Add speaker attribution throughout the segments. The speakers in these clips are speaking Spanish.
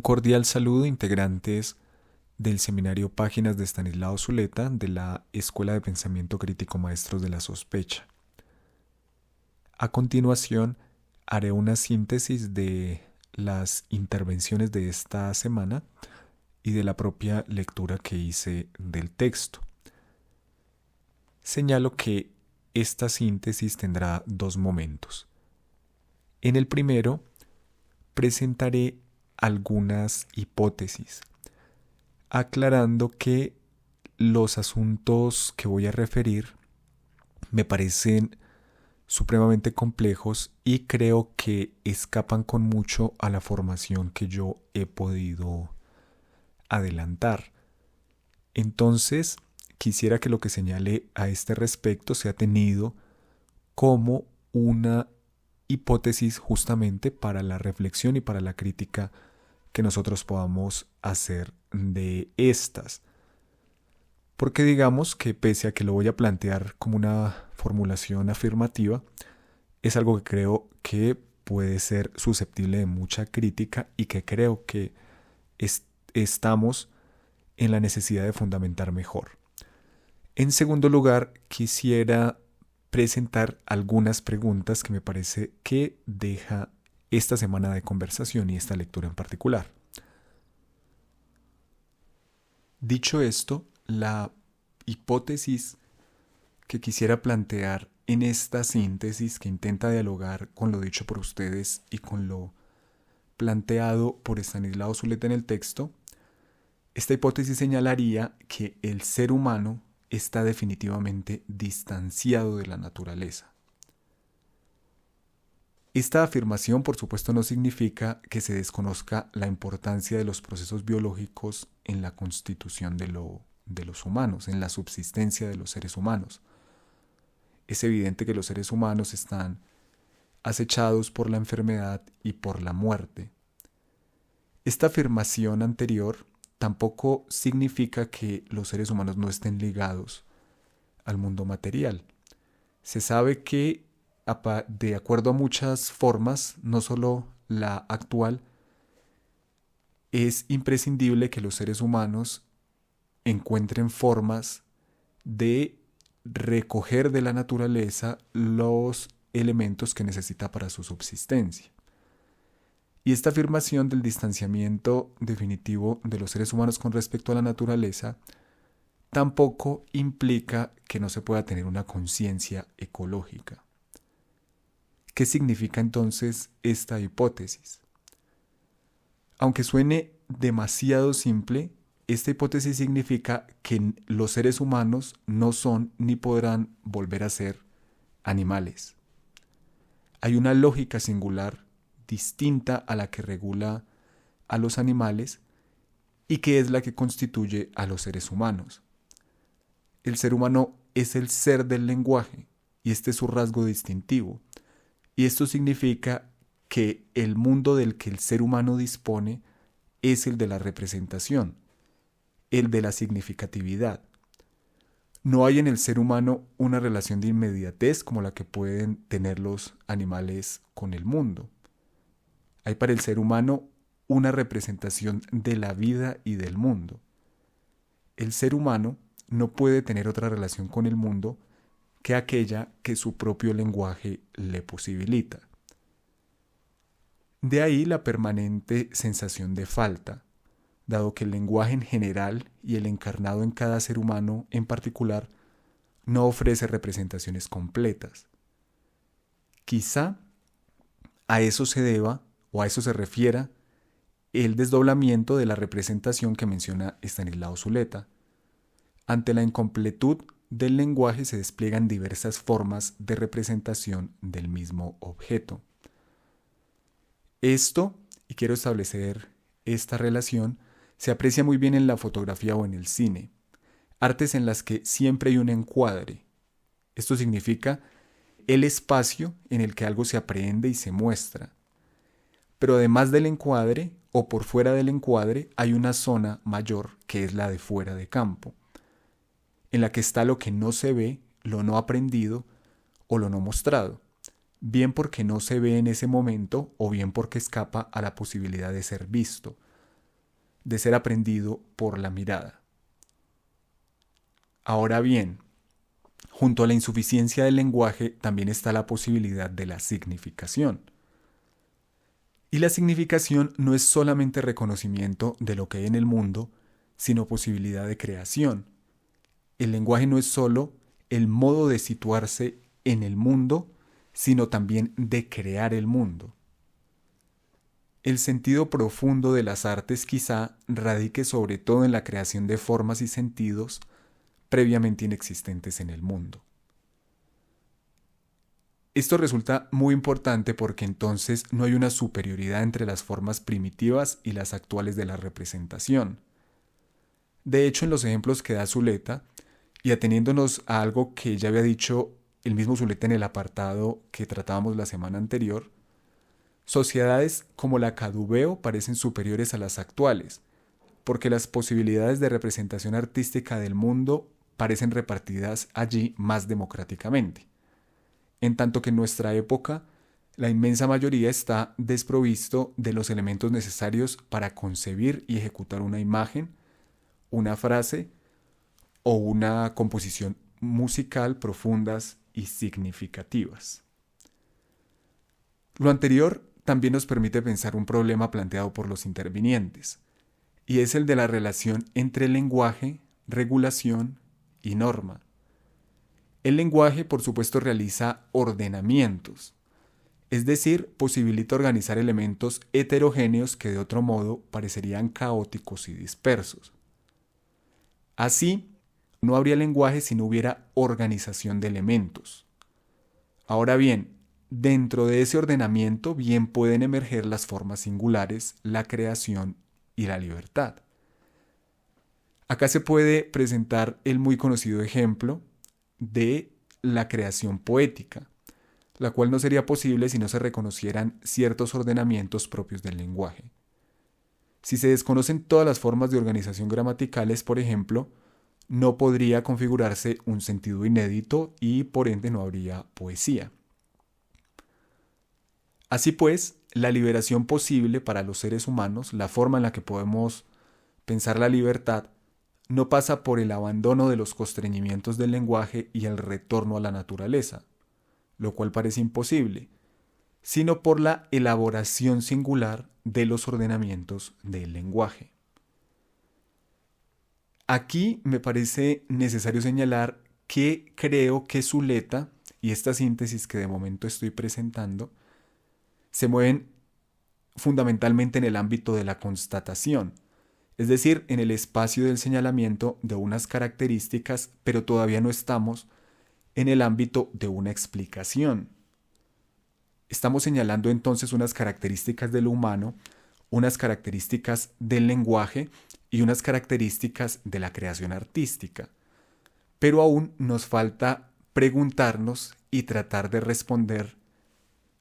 Speaker 1: cordial saludo, integrantes del seminario Páginas de Estanislao Zuleta de la Escuela de Pensamiento Crítico Maestros de la Sospecha. A continuación, haré una síntesis de las intervenciones de esta semana y de la propia lectura que hice del texto. Señalo que esta síntesis tendrá dos momentos. En el primero, presentaré algunas hipótesis, aclarando que los asuntos que voy a referir me parecen supremamente complejos y creo que escapan con mucho a la formación que yo he podido adelantar. Entonces, quisiera que lo que señale a este respecto sea tenido como una hipótesis justamente para la reflexión y para la crítica que nosotros podamos hacer de estas. Porque digamos que pese a que lo voy a plantear como una formulación afirmativa, es algo que creo que puede ser susceptible de mucha crítica y que creo que estamos en la necesidad de fundamentar mejor. En segundo lugar, quisiera presentar algunas preguntas que me parece que deja esta semana de conversación y esta lectura en particular. Dicho esto, la hipótesis que quisiera plantear en esta síntesis que intenta dialogar con lo dicho por ustedes y con lo planteado por Estanislao Zuleta en el texto, esta hipótesis señalaría que el ser humano está definitivamente distanciado de la naturaleza. Esta afirmación, por supuesto, no significa que se desconozca la importancia de los procesos biológicos en la constitución de los humanos, en la subsistencia de los seres humanos. Es evidente que los seres humanos están acechados por la enfermedad y por la muerte. Esta afirmación anterior tampoco significa que los seres humanos no estén ligados al mundo material. Se sabe que, de acuerdo a muchas formas, no solo la actual, es imprescindible que los seres humanos encuentren formas de recoger de la naturaleza los elementos que necesita para su subsistencia. Y esta afirmación del distanciamiento definitivo de los seres humanos con respecto a la naturaleza tampoco implica que no se pueda tener una conciencia ecológica. ¿Qué significa entonces esta hipótesis? Aunque suene demasiado simple, esta hipótesis significa que los seres humanos no son ni podrán volver a ser animales. Hay una lógica singular distinta a la que regula a los animales y que es la que constituye a los seres humanos. El ser humano es el ser del lenguaje y este es su rasgo distintivo. Y esto significa que el mundo del que el ser humano dispone es el de la representación, el de la significatividad. No hay en el ser humano una relación de inmediatez como la que pueden tener los animales con el mundo. Hay para el ser humano una representación de la vida y del mundo. El ser humano no puede tener otra relación con el mundo que aquella que su propio lenguaje le posibilita. De ahí la permanente sensación de falta, dado que el lenguaje en general y el encarnado en cada ser humano en particular no ofrece representaciones completas. Quizá a eso se deba o a eso se refiera el desdoblamiento de la representación que menciona Estanislao Zuleta. Ante la incompletud del lenguaje se despliegan diversas formas de representación del mismo objeto. Esto, y quiero establecer esta relación, se aprecia muy bien en la fotografía o en el cine, artes en las que siempre hay un encuadre. Esto significa el espacio en el que algo se aprehende y se muestra. Pero además del encuadre, o por fuera del encuadre, hay una zona mayor que es la de fuera de campo, en la que está lo que no se ve, lo no aprendido o lo no mostrado, bien porque no se ve en ese momento o bien porque escapa a la posibilidad de ser visto, de ser aprendido por la mirada. Ahora bien, junto a la insuficiencia del lenguaje también está la posibilidad de la significación. Y la significación no es solamente reconocimiento de lo que hay en el mundo, sino posibilidad de creación. El lenguaje no es solo el modo de situarse en el mundo, sino también de crear el mundo. El sentido profundo de las artes quizá radique sobre todo en la creación de formas y sentidos previamente inexistentes en el mundo. Esto resulta muy importante porque entonces no hay una superioridad entre las formas primitivas y las actuales de la representación. De hecho, en los ejemplos que da Zuleta, y ateniéndonos a algo que ya había dicho el mismo Zuleta en el apartado que tratábamos la semana anterior, sociedades como la Cadubeo parecen superiores a las actuales, porque las posibilidades de representación artística del mundo parecen repartidas allí más democráticamente, en tanto que en nuestra época la inmensa mayoría está desprovisto de los elementos necesarios para concebir y ejecutar una imagen, una frase o una composición musical profundas y significativas. Lo anterior también nos permite pensar un problema planteado por los intervinientes, y es el de la relación entre lenguaje, regulación y norma. El lenguaje, por supuesto, realiza ordenamientos, es decir, posibilita organizar elementos heterogéneos que de otro modo parecerían caóticos y dispersos. Así, no habría lenguaje si no hubiera organización de elementos. Ahora bien, dentro de ese ordenamiento bien pueden emerger las formas singulares, la creación y la libertad. Acá se puede presentar el muy conocido ejemplo de la creación poética, la cual no sería posible si no se reconocieran ciertos ordenamientos propios del lenguaje. Si se desconocen todas las formas de organización gramaticales, por ejemplo, no podría configurarse un sentido inédito y por ende no habría poesía. Así pues, la liberación posible para los seres humanos, la forma en la que podemos pensar la libertad, no pasa por el abandono de los constreñimientos del lenguaje y el retorno a la naturaleza, lo cual parece imposible, sino por la elaboración singular de los ordenamientos del lenguaje. Aquí me parece necesario señalar que creo que Zuleta y esta síntesis que de momento estoy presentando se mueven fundamentalmente en el ámbito de la constatación, es decir, en el espacio del señalamiento de unas características, pero todavía no estamos en el ámbito de una explicación. Estamos señalando entonces unas características de lo humano, unas características del lenguaje y unas características de la creación artística. Pero aún nos falta preguntarnos y tratar de responder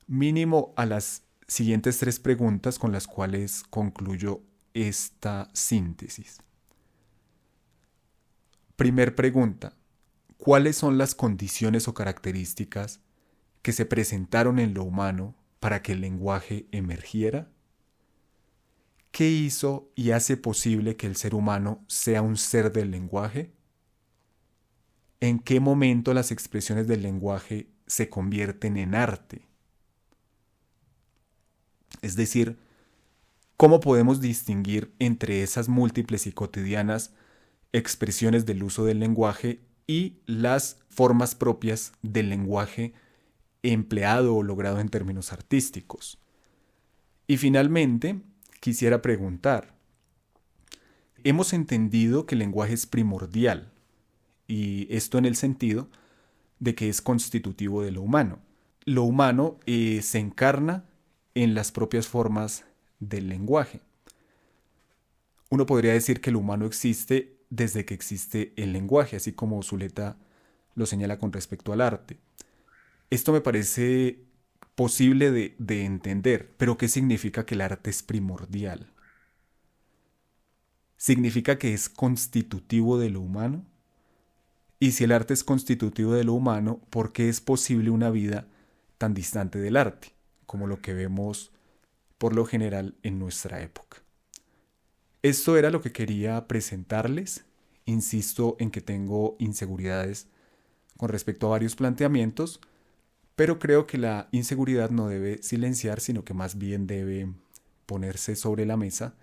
Speaker 1: mínimo a las siguientes 3 preguntas con las cuales concluyo esta síntesis. Primer pregunta: ¿cuáles son las condiciones o características que se presentaron en lo humano para que el lenguaje emergiera? ¿Qué hizo y hace posible que el ser humano sea un ser del lenguaje? ¿En qué momento las expresiones del lenguaje se convierten en arte? Es decir, ¿cómo podemos distinguir entre esas múltiples y cotidianas expresiones del uso del lenguaje y las formas propias del lenguaje empleado o logrado en términos artísticos? Y finalmente, quisiera preguntar, hemos entendido que el lenguaje es primordial, y esto en el sentido de que es constitutivo de lo humano. Lo humano se encarna en las propias formas del lenguaje. Uno podría decir que lo humano existe desde que existe el lenguaje, así como Zuleta lo señala con respecto al arte. Esto me parece posible de entender, pero ¿qué significa que el arte es primordial? ¿Significa que es constitutivo de lo humano? Y si el arte es constitutivo de lo humano, ¿por qué es posible una vida tan distante del arte, como lo que vemos por lo general en nuestra época? Esto era lo que quería presentarles. Insisto en que tengo inseguridades con respecto a varios planteamientos, pero creo que la inseguridad no debe silenciar, sino que más bien debe ponerse sobre la mesa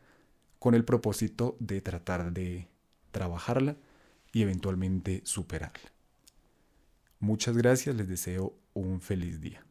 Speaker 1: con el propósito de tratar de trabajarla y eventualmente superarla. Muchas gracias, les deseo un feliz día.